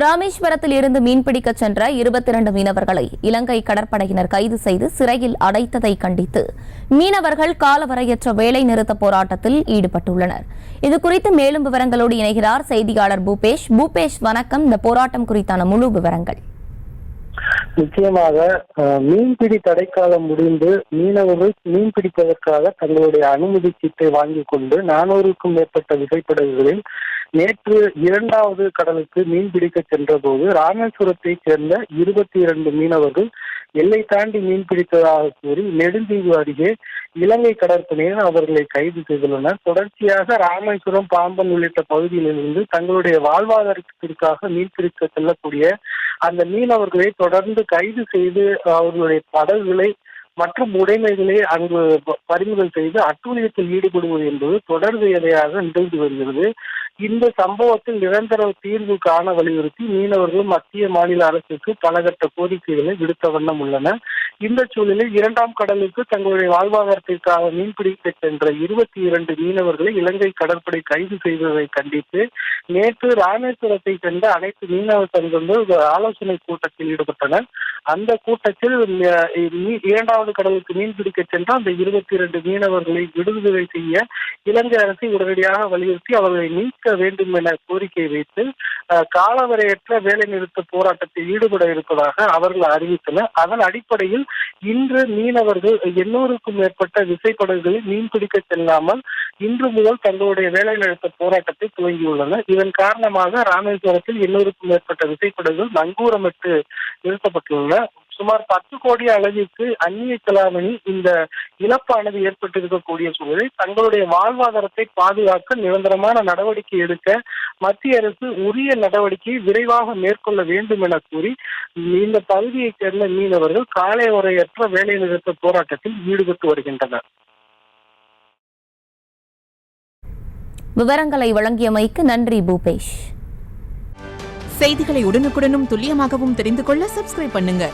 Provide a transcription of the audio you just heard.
ராமேஸ்வரத்தில் இருந்து மீன்பிடிக்க சென்ற 22 மீனவர்களை இலங்கை கடற்படையினர் கைது செய்து சிறையில் அடைத்ததை கண்டித்து மீனவர்கள் காலவரையற்ற வேலை நிறுத்த போராட்டத்தில் ஈடுபட்டுள்ளனர். இதுகுறித்து மேலும் விவரங்களோடு இணைகிறார் செய்தியாளர் பூபேஷ். பூபேஷ், வணக்கம். இந்த போராட்டம் குறித்தான முழு விவரங்கள். நிச்சயமாக மீன்பிடி தடைக்காலம் முடிந்து மீனவர்கள் மீன் பிடிப்பதற்காக தங்களுடைய அனுமதி சீட்டை வாங்கிக் கொண்டு 400க்கும் மேற்பட்ட விசைப்படகுகளில் நேற்று 2வது கடலுக்கு மீன் பிடிக்க சென்ற போது ராமேஸ்வரத்தை சேர்ந்த 22 மீனவர்கள் எல்லை தாண்டி மீன் பிடித்ததாக கூறி நெடுந்தீவு அருகே இலங்கை கடற்படையினர் அவர்களை கைது செய்துள்ளனர். தொடர்ச்சியாக ராமேஸ்வரம், பாம்பன் உள்ளிட்ட பகுதியிலிருந்து தங்களுடைய வாழ்வாதாரத்திற்காக மீன் பிடிக்க செல்லக்கூடிய அந்த மீனவர்களை தொடர்ந்து கைது செய்து அவர்களுடைய படகுகளை மற்றும் உடைமைகளை அங்கு பறிமுதல் செய்து அட்டூழியத்தில் ஈடுபடுவது என்பது தொடர் வேலையாக நிகழ்ந்து வருகிறது. இந்த சம்பவத்தில் நிரந்தர தீர்வு காண வலியுறுத்தி மீனவர்கள் மத்திய மாநில அரசுக்கு பலகட்ட கோரிக்கைகளை விடுத்த வண்ணம் உள்ளனர். இந்த சூழலில் 2ஆம் கடலுக்கு தங்களுடைய வாழ்வாதாரத்திற்காக மீன்பிடிக்க சென்ற 22 மீனவர்களை இலங்கை கடற்படை கைது செய்ததை கண்டித்து நேற்று ராமேஸ்வரத்தை சேர்ந்த அனைத்து மீனவ சங்கங்கள் ஆலோசனை கூட்டத்தில் ஈடுபட்டனர். அந்த கூட்டத்தில் 2வது கடலுக்கு மீன் பிடிக்க சென்ற அந்த 22 மீனவர்களை விடுதலை செய்ய இலங்கை அரசை உடனடியாக வலியுறுத்தி அவர்களை நீக்க வேண்டும் என கோரிக்கை வைத்து காலவரையற்ற வேலை நிறுத்த போராட்டத்தில் ஈடுபட இருப்பதாக அவர்கள் அறிவித்தனர். அதன் அடிப்படையில் இன்று மீனவர்கள் 800க்கும் மேற்பட்ட விசைப்படகுகளில் மீன் பிடிக்க செல்லாமல் இன்று முதல் தங்களுடைய வேலை நிறுத்த போராட்டத்தை துவங்கியுள்ளனர். இதன் காரணமாக ராமேஸ்வரத்தில் 800க்கும் மேற்பட்ட விசைப்படகுகள் நங்கூரமிட்டு நிறுத்தப்பட்டுள்ளன. சுமார் 10 கோடி அளவிற்கு அந்நிய செலாவணி இந்த இழப்பானது ஏற்பட்டிருக்கக்கூடிய சூழலில் தங்களுடைய வாழ்வாதாரத்தை பாதுகாக்க நிரந்தரமான நடவடிக்கை எடுக்க மத்திய அரசு உரிய நடவடிக்கையை விரைவாக மேற்கொள்ள வேண்டும் என கூறி இந்த பகுதியைச் சேர்ந்த மீனவர்கள் காலவரையற்ற வேலை நிறுத்த போராட்டத்தில் ஈடுபட்டு வருகின்றனர். விவரங்களை வழங்கியமைக்கு நன்றி பூபேஷ். செய்திகளை உடனுக்குடனும் துல்லியமாகவும் தெரிந்து கொள்ள சப்ஸ்கிரைப் பண்ணுங்க.